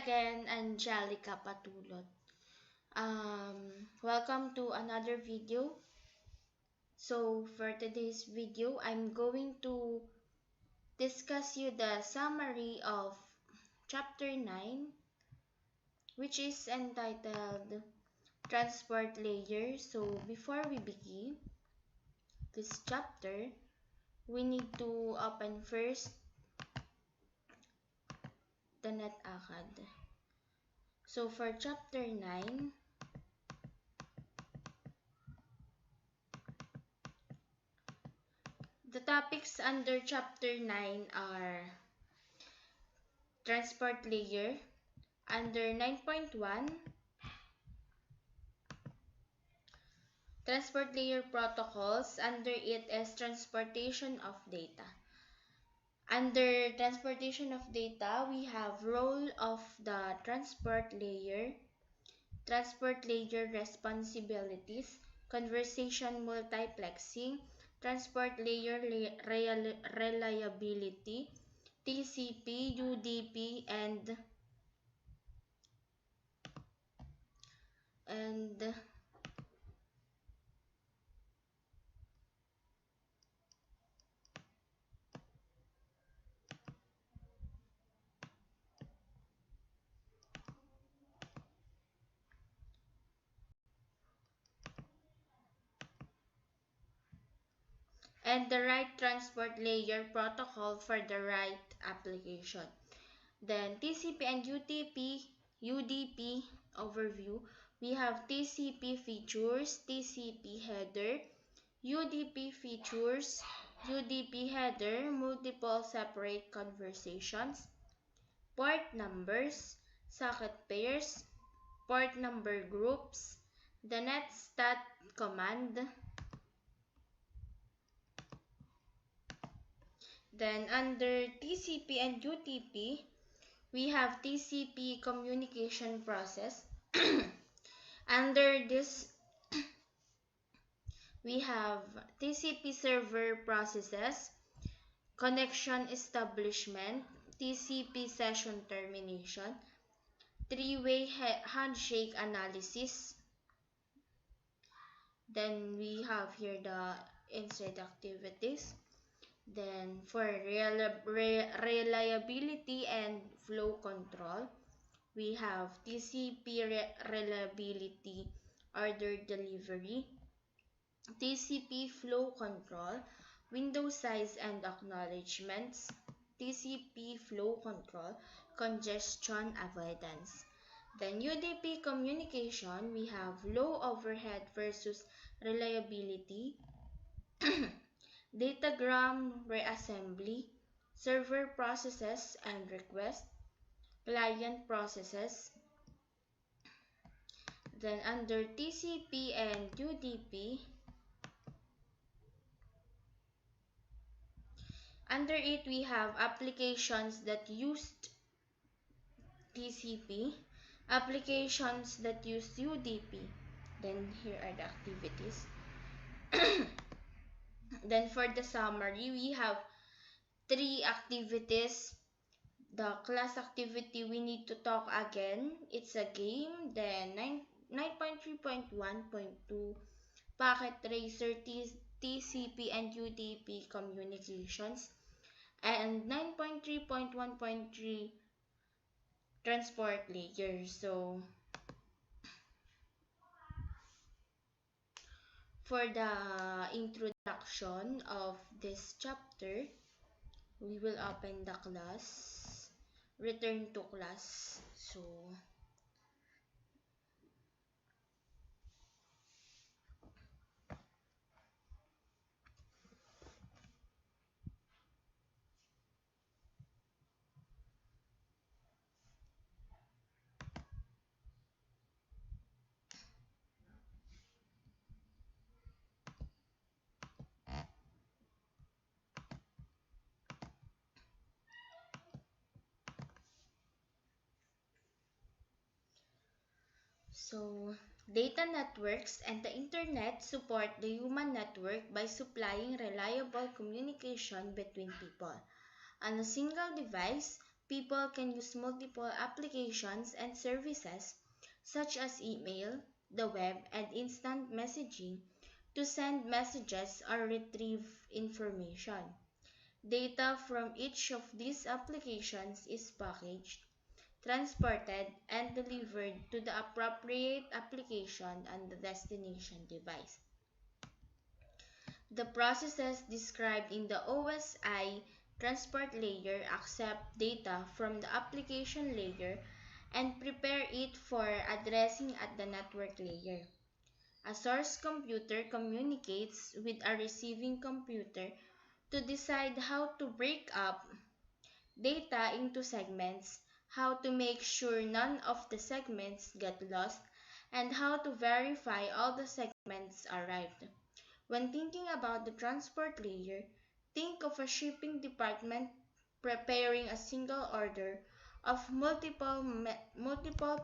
again, Angelica Patulot. Welcome to another video. So for today's video, I'm going to discuss you the summary of chapter 9, which is entitled Transport Layer. So before we begin this chapter, we need to open first the NetAcad. So for chapter 9, the topics under chapter 9 are transport layer. Under 9.1, transport layer protocols. Under it is transportation of data. Under transportation of data, we have role of the transport layer responsibilities, conversation multiplexing, transport layer reliability, TCP, UDP, and the right transport layer protocol for the right application. Then TCP and UDP overview. We have TCP features, TCP header, UDP features, UDP header, multiple separate conversations, port numbers, socket pairs, port number groups, the netstat command. Then under TCP and UDP, we have TCP communication process. Under this, we have TCP server processes, connection establishment, TCP session termination, three-way handshake analysis. Then we have here the insert activities. Then for reliability and flow control, we have TCP reliability order delivery, TCP flow control, window size and acknowledgements, TCP flow control, congestion avoidance. Then UDP communication, we have low overhead versus reliability, datagram reassembly, server processes and requests, client processes. Then under TCP and UDP, under it we have applications that used TCP, applications that use UDP. Then here are the activities. Then for the summary, we have 3 activities. The class activity, we need to talk again. It's a game. Then 9.3.1.2, packet tracer, TCP and UDP communications. And 9.3.1.3, transport layer. So for the introduction of this chapter, we will open the class, return to class. So, data networks and the internet support the human network by supplying reliable communication between people. On a single device, people can use multiple applications and services, such as email, the web, and instant messaging, to send messages or retrieve information. Data from each of these applications is packaged, transported, and delivered to the appropriate application on the destination device. The processes described in the Osi Transport Layer accept data from the application layer and prepare it for addressing at the network layer. A source computer communicates with a receiving computer to decide how to break up data into segments, how to make sure none of the segments get lost, and how to verify all the segments arrived. When thinking about the transport layer, think of a shipping department preparing a single order of multiple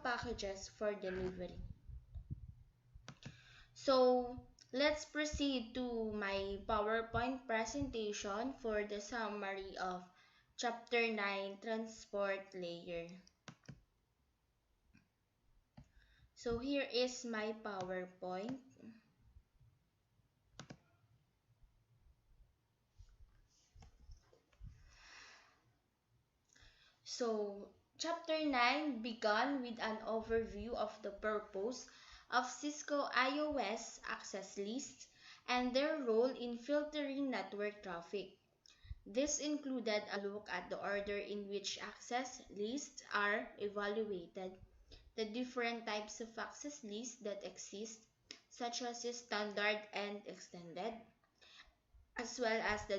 packages for delivery. So, let's proceed to my PowerPoint presentation for the summary of Chapter 9 Transport Layer. So, here is my PowerPoint. So, Chapter 9 began with an overview of the purpose of Cisco iOS access lists and their role in filtering network traffic. This included a look at the order in which access lists are evaluated, the different types of access lists that exist, such as standard and extended, as well as the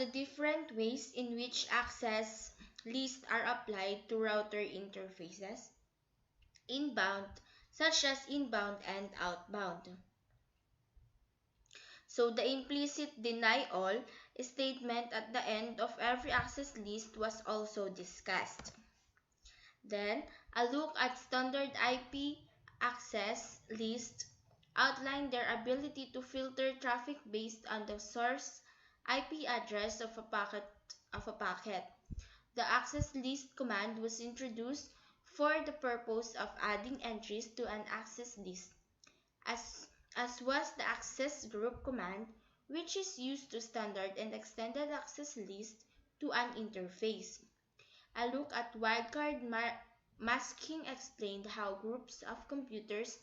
different ways in which access lists are applied to router interfaces, inbound, such as inbound and outbound. So the implicit deny all statement at the end of every access list was also discussed. Then, a look at standard IP access lists outlined their ability to filter traffic based on the source IP address of a packet. The access list command was introduced for the purpose of adding entries to an access list, as was the access group command, which is used to standard and extended access list to an interface. A look at wildcard masking explained how groups of computers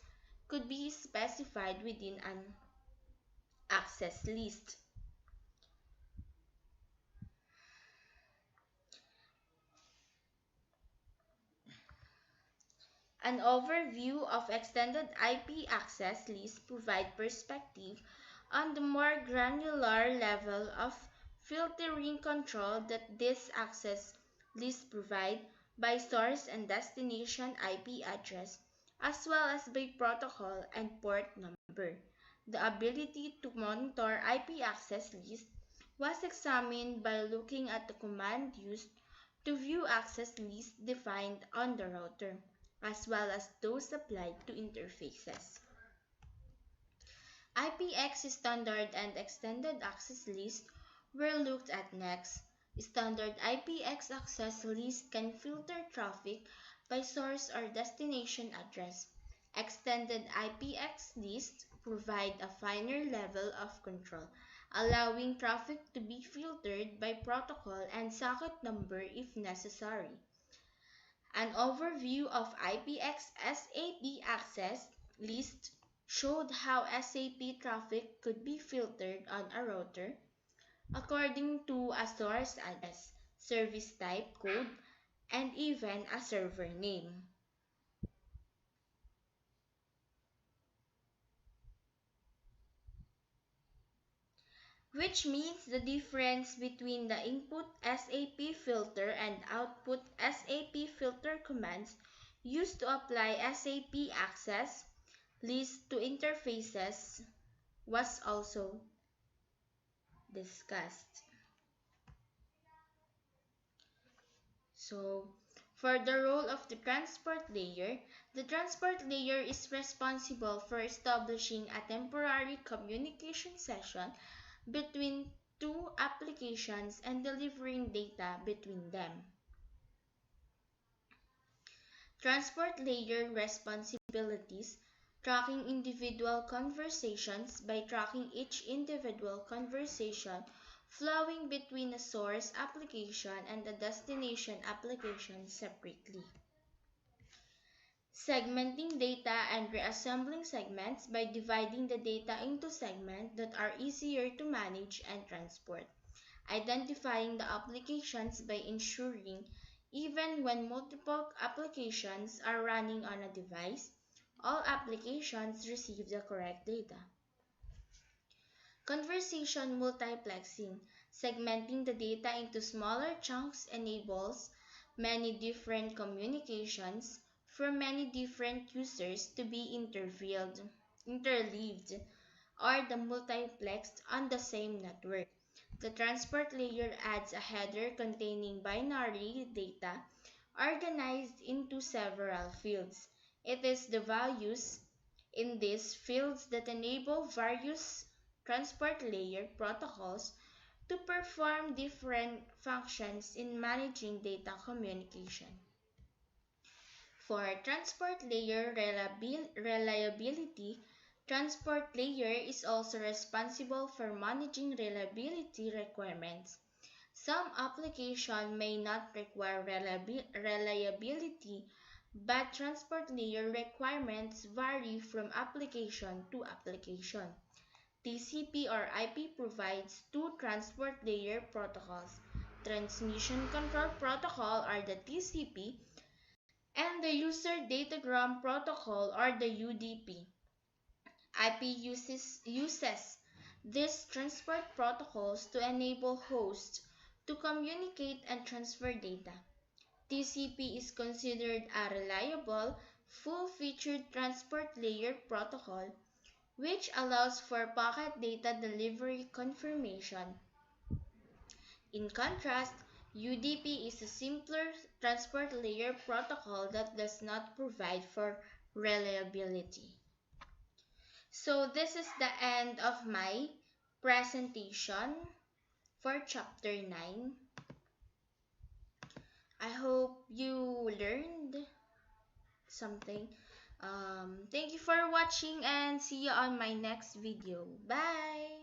could be specified within an access list. An overview of extended IP access lists provide perspective on the more granular level of filtering control that these access lists provide by source and destination IP address, as well as by protocol and port number. The ability to monitor IP access lists was examined by looking at the command used to view access lists defined on the router, as well as those applied to interfaces. IPX standard and extended access lists were looked at next. Standard IPX access lists can filter traffic by source or destination address. Extended IPX lists provide a finer level of control, allowing traffic to be filtered by protocol and socket number if necessary. An overview of IPX SAP access list showed how SAP traffic could be filtered on a router according to a source address, service type code, and even a server name. Which means the difference between the input SAP filter and output SAP filter commands used to apply SAP access list to interfaces was also discussed. So, for the role of the transport layer is responsible for establishing a temporary communication session between two applications and delivering data between them. Transport layer responsibilities: tracking individual conversations by tracking each individual conversation flowing between a source application and a destination application separately. Segmenting data and reassembling segments by dividing the data into segments that are easier to manage and transport. Identifying the applications by ensuring, even when multiple applications are running on a device, all applications receive the correct data. Conversation multiplexing: segmenting the data into smaller chunks enables many different communications from many different users to be interleaved, or the multiplexed on the same network. The transport layer adds a header containing binary data organized into several fields. It is the values in these fields that enable various transport layer protocols to perform different functions in managing data communication. For transport layer reliability, transport layer is also responsible for managing reliability requirements. Some applications may not require reliability, but transport layer requirements vary from application to application. TCP or IP provides two transport layer protocols: Transmission Control Protocol or the TCP, and the User Datagram Protocol or the UDP. IP uses these transport protocols to enable hosts to communicate and transfer data. TCP is considered a reliable, full-featured transport layer protocol which allows for packet data delivery confirmation. In contrast, UDP is a simpler transport layer protocol that does not provide for reliability. So this is the end of my presentation for chapter 9. I hope you learned something. Thank you for watching and see you on my next video. Bye!